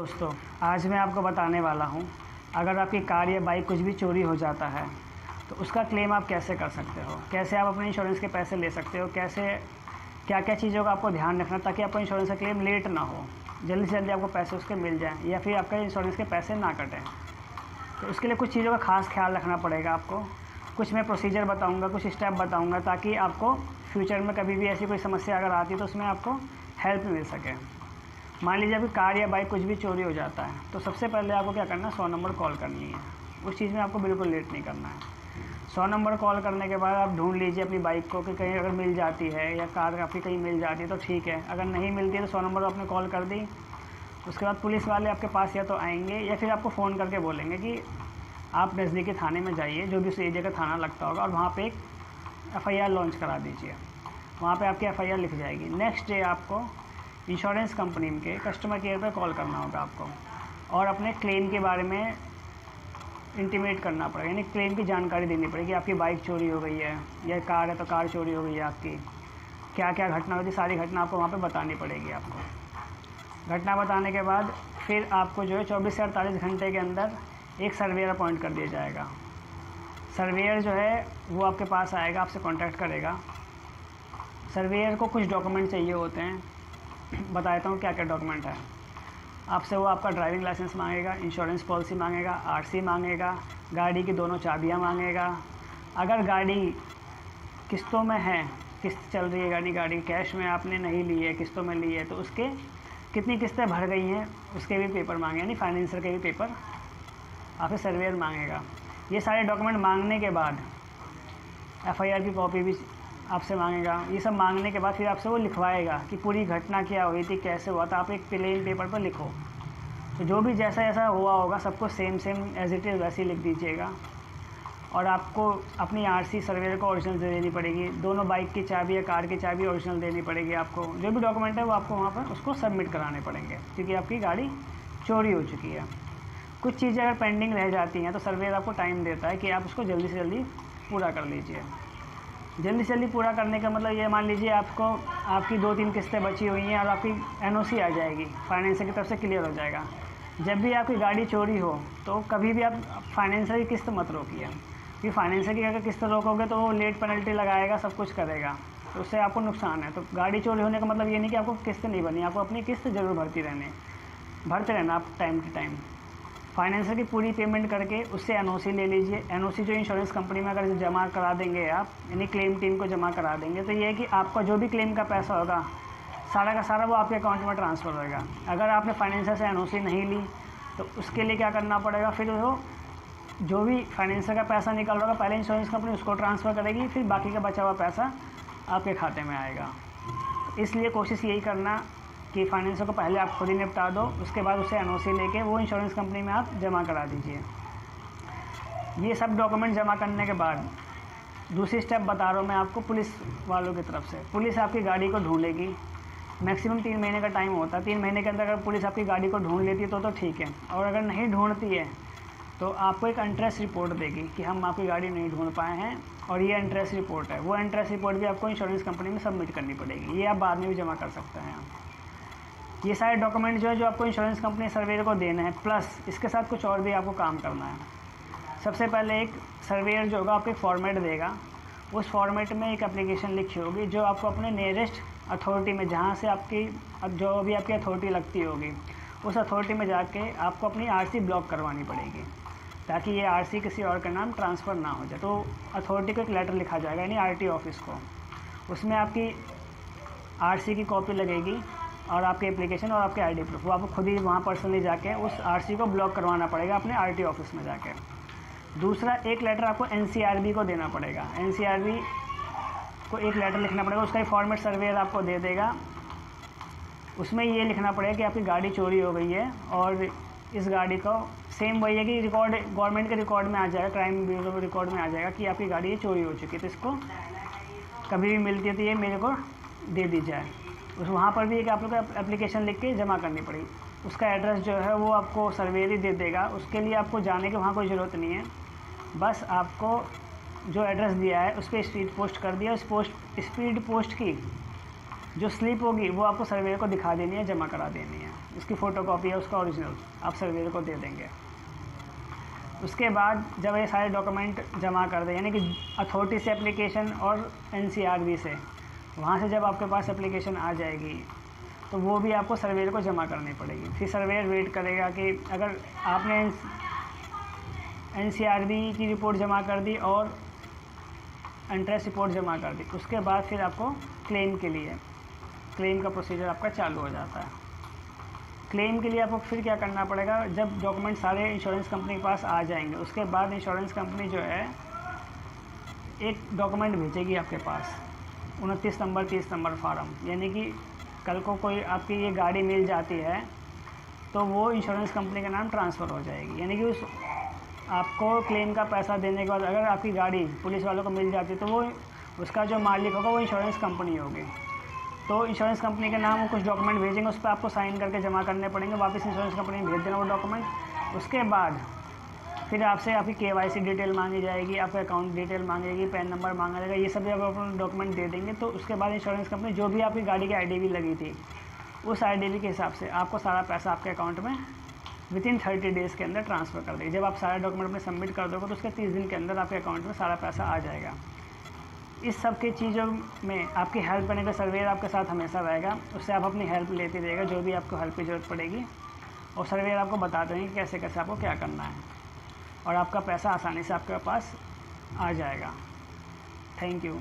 दोस्तों, आज मैं आपको बताने वाला हूँ, अगर आपकी कार या बाइक कुछ भी चोरी हो जाता है तो उसका क्लेम आप कैसे कर सकते हो, कैसे आप अपने इंश्योरेंस के पैसे ले सकते हो, कैसे क्या क्या चीज़ों का आपको ध्यान रखना ताकि आपका इंश्योरेंस का क्लेम लेट ना हो, जल्दी से जल्दी आपको पैसे उसके मिल जाएँ या फिर आपका इंश्योरेंस के पैसे ना कटें। तो उसके लिए कुछ चीज़ों का खास ख्याल रखना पड़ेगा आपको। कुछ मैं प्रोसीजर बताऊँगा, कुछ स्टेप बताऊँगा ताकि आपको फ्यूचर में कभी भी ऐसी कोई समस्या अगर आती है तो उसमें आपको हेल्प मिल सके। मान लीजिए अभी कार या बाइक कुछ भी चोरी हो जाता है तो सबसे पहले आपको क्या करना है, 100 नंबर कॉल करनी है। उस चीज़ में आपको बिल्कुल लेट नहीं करना है। 100 नंबर कॉल करने के बाद आप ढूंढ लीजिए अपनी बाइक को कि कहीं अगर मिल जाती है या कार आपकी कहीं मिल जाती है तो ठीक है, अगर नहीं मिलती है तो 100 नंबर आपने कॉल कर दी। उसके बाद पुलिस वाले आपके पास या तो आएंगे या फिर आपको फ़ोन करके बोलेंगे कि आप नज़दीकी थाने में जाइए, जो भी उस एरिया का थाना लगता होगा, और वहाँ पे एक FIR लॉन्च करा दीजिए। वहाँ पे आपकी FIR लिख जाएगी। नेक्स्ट डे आपको इंश्योरेंस कंपनी के कस्टमर केयर पर कॉल करना होगा आपको और अपने क्लेम के बारे में इंटीमेट करना पड़ेगा, यानी क्लेम की जानकारी देनी पड़ेगी। आपकी बाइक चोरी हो गई है या कार है तो कार चोरी हो गई है आपकी, क्या क्या घटना हुई थी, सारी घटना आपको वहाँ पे बतानी पड़ेगी। आपको घटना बताने के बाद फिर आपको जो है 24 से 48 घंटे के अंदर एक सर्वेयर अपॉइंट कर दिया जाएगा। सर्वेयर जो है वो आपके पास आएगा, आपसे कॉन्टैक्ट करेगा। सर्वेयर को कुछ डॉक्यूमेंट चाहिए होते हैं, बता देता हूँ क्या क्या डॉक्यूमेंट है। आपसे वो आपका ड्राइविंग लाइसेंस मांगेगा, इंश्योरेंस पॉलिसी मांगेगा, RC मांगेगा, गाड़ी की दोनों चाबियाँ मांगेगा। अगर गाड़ी किस्तों में है, किस्त चल रही है गाड़ी कैश में आपने नहीं ली है, किस्तों में ली है, तो उसके कितनी किस्तें भर गई हैं उसके भी पेपर मांगे, यानी फाइनेंसर के भी पेपर आपसे सर्वेयर मांगेगा। ये सारे डॉक्यूमेंट मांगने के बाद FIR की कॉपी भी आपसे मांगेगा। ये सब मांगने के बाद फिर आपसे वो लिखवाएगा कि पूरी घटना क्या हुई थी, कैसे हुआ था। आप एक प्लेन पेपर पर लिखो, तो जो भी जैसा जैसा हुआ होगा सबको सेम एज इट इज़ वैसे ही लिख दीजिएगा। और आपको अपनी RC सर्वेयर को ओरिजिनल दे देनी पड़ेगी। दोनों बाइक की चाबी या कार की चाबी ओरिजिनल देनी पड़ेगी आपको। जो भी डॉक्यूमेंट है वो आपको वहाँ पर उसको सबमिट कराने पड़ेंगे, क्योंकि आपकी गाड़ी चोरी हो चुकी है। कुछ चीज़ें अगर पेंडिंग रह जाती हैं तो सर्वेयर आपको टाइम देता है कि आप उसको जल्दी से जल्दी पूरा कर लीजिए। जल्दी से जल्दी पूरा करने का मतलब ये, मान लीजिए आपकी 2-3 किस्तें बची हुई हैं और आपकी NOC आ जाएगी, फाइनेंसर की तरफ से क्लियर हो जाएगा। जब भी आपकी गाड़ी चोरी हो तो कभी भी आप फाइनेंसर की किस्त मत रोकिए, क्योंकि फाइनेंसर की अगर किस्त रोकोगे तो वो लेट पेनल्टी लगाएगा, सब कुछ करेगा, तो उससे आपको नुकसान है। तो गाड़ी चोरी होने का मतलब ये नहीं कि आपको किस्त नहीं बनी, आपको अपनी किस्त ज़रूर भरते रहना आप टाइम टू टाइम। फाइनेंसर की पूरी पेमेंट करके उससे NOC ले लीजिए। NOC जो इंश्योरेंस कंपनी में अगर जमा करा देंगे आप, यानी क्लेम टीम को जमा करा देंगे, तो ये है कि आपका जो भी क्लेम का पैसा होगा सारा का सारा वो आपके अकाउंट में ट्रांसफ़र होगा। अगर आपने फाइनेंसर से NOC नहीं ली तो उसके लिए क्या करना पड़ेगा, फिर वो जो भी फाइनेंसर का पैसा निकल रहा होगा पहले इंश्योरेंस कंपनी उसको ट्रांसफ़र करेगी, फिर बाकी का बचा हुआ पैसा आपके खाते में आएगा। इसलिए कोशिश यही करना कि फाइनेंसर को पहले आप खुद ही निपटा दो, उसके बाद उसे NOC लेके वो इंश्योरेंस कंपनी में आप जमा करा दीजिए। ये सब डॉक्यूमेंट जमा करने के बाद दूसरी स्टेप बता रहा हूँ मैं आपको पुलिस वालों की तरफ से। पुलिस आपकी गाड़ी को ढूंढेगी, मैक्सिमम 3 महीने का टाइम होता है। 3 महीने के अंदर अगर पुलिस आपकी गाड़ी को ढूंढ लेती है तो ठीक है, और अगर नहीं ढूंढती है तो आपको एक इंटरेस्ट रिपोर्ट देगी कि हम आपकी गाड़ी नहीं ढूंढ पाए हैं, और ये इंटरेस्ट रिपोर्ट है। वो इंटरेस्ट रिपोर्ट भी आपको इंश्योरेंस कंपनी में सबमिट करनी पड़ेगी। ये आप बाद में भी जमा कर सकते हैं। ये सारे डॉक्यूमेंट जो है जो आपको इंश्योरेंस कंपनी सर्वेयर को देना है, प्लस इसके साथ कुछ और भी आपको काम करना है। सबसे पहले एक सर्वेयर जो होगा आपको एक फॉर्मेट देगा। उस फॉर्मेट में एक एप्लीकेशन लिखी होगी जो आपको अपने नियरेस्ट अथॉरिटी में, जहाँ से आपकी जो भी आपकी अथॉरिटी लगती होगी, उस अथॉरिटी में जाके आपको अपनी RC ब्लॉक करवानी पड़ेगी, ताकि ये RC किसी और के नाम ट्रांसफ़र ना हो जाए। तो अथॉरिटी को एक लेटर लिखा जाएगा, यानी RT ऑफिस को। उसमें आपकी RC की कॉपी लगेगी और आपकी एप्लीकेशन और आपके ID प्रूफ। वो आपको खुद ही वहाँ पर्सनली जाके उस RC को ब्लॉक करवाना पड़ेगा अपने RT ऑफिस में जाके। दूसरा, एक लेटर आपको NCRB को देना पड़ेगा। NCRB को एक लेटर लिखना पड़ेगा, उसका ही फॉर्मेट सर्वेयर आपको दे देगा। उसमें ये लिखना पड़ेगा कि आपकी गाड़ी चोरी हो गई है और इस गाड़ी को सेम वही है कि रिकॉर्ड गवर्नमेंट के रिकॉर्ड में आ जाएगा, क्राइम ब्यूरो रिकॉर्ड में आ जाएगा कि आपकी गाड़ी ये चोरी हो चुकी है, तो इसको कभी भी मिलती है तो ये मेरे को दे दी जाए। उस वहाँ पर भी एक आप लोग को एप्लीकेशन लिख के जमा करनी पड़ेगी। उसका एड्रेस जो है वो आपको सर्वेयर ही दे देगा। उसके लिए आपको जाने की वहाँ कोई ज़रूरत नहीं है, बस आपको जो एड्रेस दिया है उस पर स्पीड पोस्ट कर दिया। उस स्पीड पोस्ट की जो स्लिप होगी वो आपको सर्वेयर को दिखा देनी है, जमा करा देनी है। इसकी फ़ोटोकॉपी है उसका ओरिजिनल आप सर्वेयर को दे देंगे। उसके बाद जब ये सारे डॉक्यूमेंट जमा कर दें, यानी कि अथॉरिटी से एप्लीकेशन और NCRB से, वहाँ से जब आपके पास एप्लीकेशन आ जाएगी तो वो भी आपको सर्वेयर को जमा करनी पड़ेगी। फिर सर्वेयर वेट करेगा कि अगर आपने NCRB की रिपोर्ट जमा कर दी और इंटरेस्ट रिपोर्ट जमा कर दी, उसके बाद फिर आपको क्लेम के लिए क्लेम का प्रोसीजर आपका चालू हो जाता है। क्लेम के लिए आपको फिर क्या करना पड़ेगा, जब डॉक्यूमेंट सारे इंश्योरेंस कंपनी के पास आ जाएंगे उसके बाद इंश्योरेंस कंपनी जो है एक डॉक्यूमेंट भेजेगी आपके पास 29 नंबर 30 नंबर फार्म, यानी कि कल को कोई आपकी ये गाड़ी मिल जाती है तो वो इंश्योरेंस कंपनी के नाम ट्रांसफ़र हो जाएगी। यानी कि उस आपको क्लेम का पैसा देने के बाद अगर आपकी गाड़ी पुलिस वालों को मिल जाती तो वो उसका जो मालिक होगा वो इंश्योरेंस कंपनी होगी। तो इंश्योरेंस कंपनी के नाम वो कुछ डॉक्यूमेंट भेजेंगे, उस पर आपको साइन करके जमा करने पड़ेंगे, वापस इंश्योरेंस कंपनी में भेज देना वो डॉक्यूमेंट। उसके बाद फिर आपसे आपकी KYC डिटेल मांगी जाएगी, आपका अकाउंट डिटेल मांगेगी, पैन नंबर मांगा जाएगा, ये सब जब आप अपना डॉक्यूमेंट दे देंगे तो उसके बाद इंश्योरेंस कंपनी जो भी आपकी गाड़ी की IDV लगी थी उस IDV के हिसाब से आपको सारा पैसा आपके अकाउंट में विदिन 30 डेज़ के अंदर ट्रांसफ़र कर देगी। जब आप सारा डॉक्यूमेंट अपने सबमिट कर दोगे तो उसके 30 दिन के अंदर आपके अकाउंट में सारा पैसा आ जाएगा। इस सब की चीज़ों में आपकी हेल्प करने का सर्वेयर आपके साथ हमेशा रहेगा, उससे आप अपनी हेल्प लेते रहेगा जो भी आपको हेल्प की ज़रूरत पड़ेगी, और सर्वेयर आपको बताते रहेंगे कि कैसे कैसे आपको क्या करना है और आपका पैसा आसानी से आपके पास आ जाएगा। Thank you.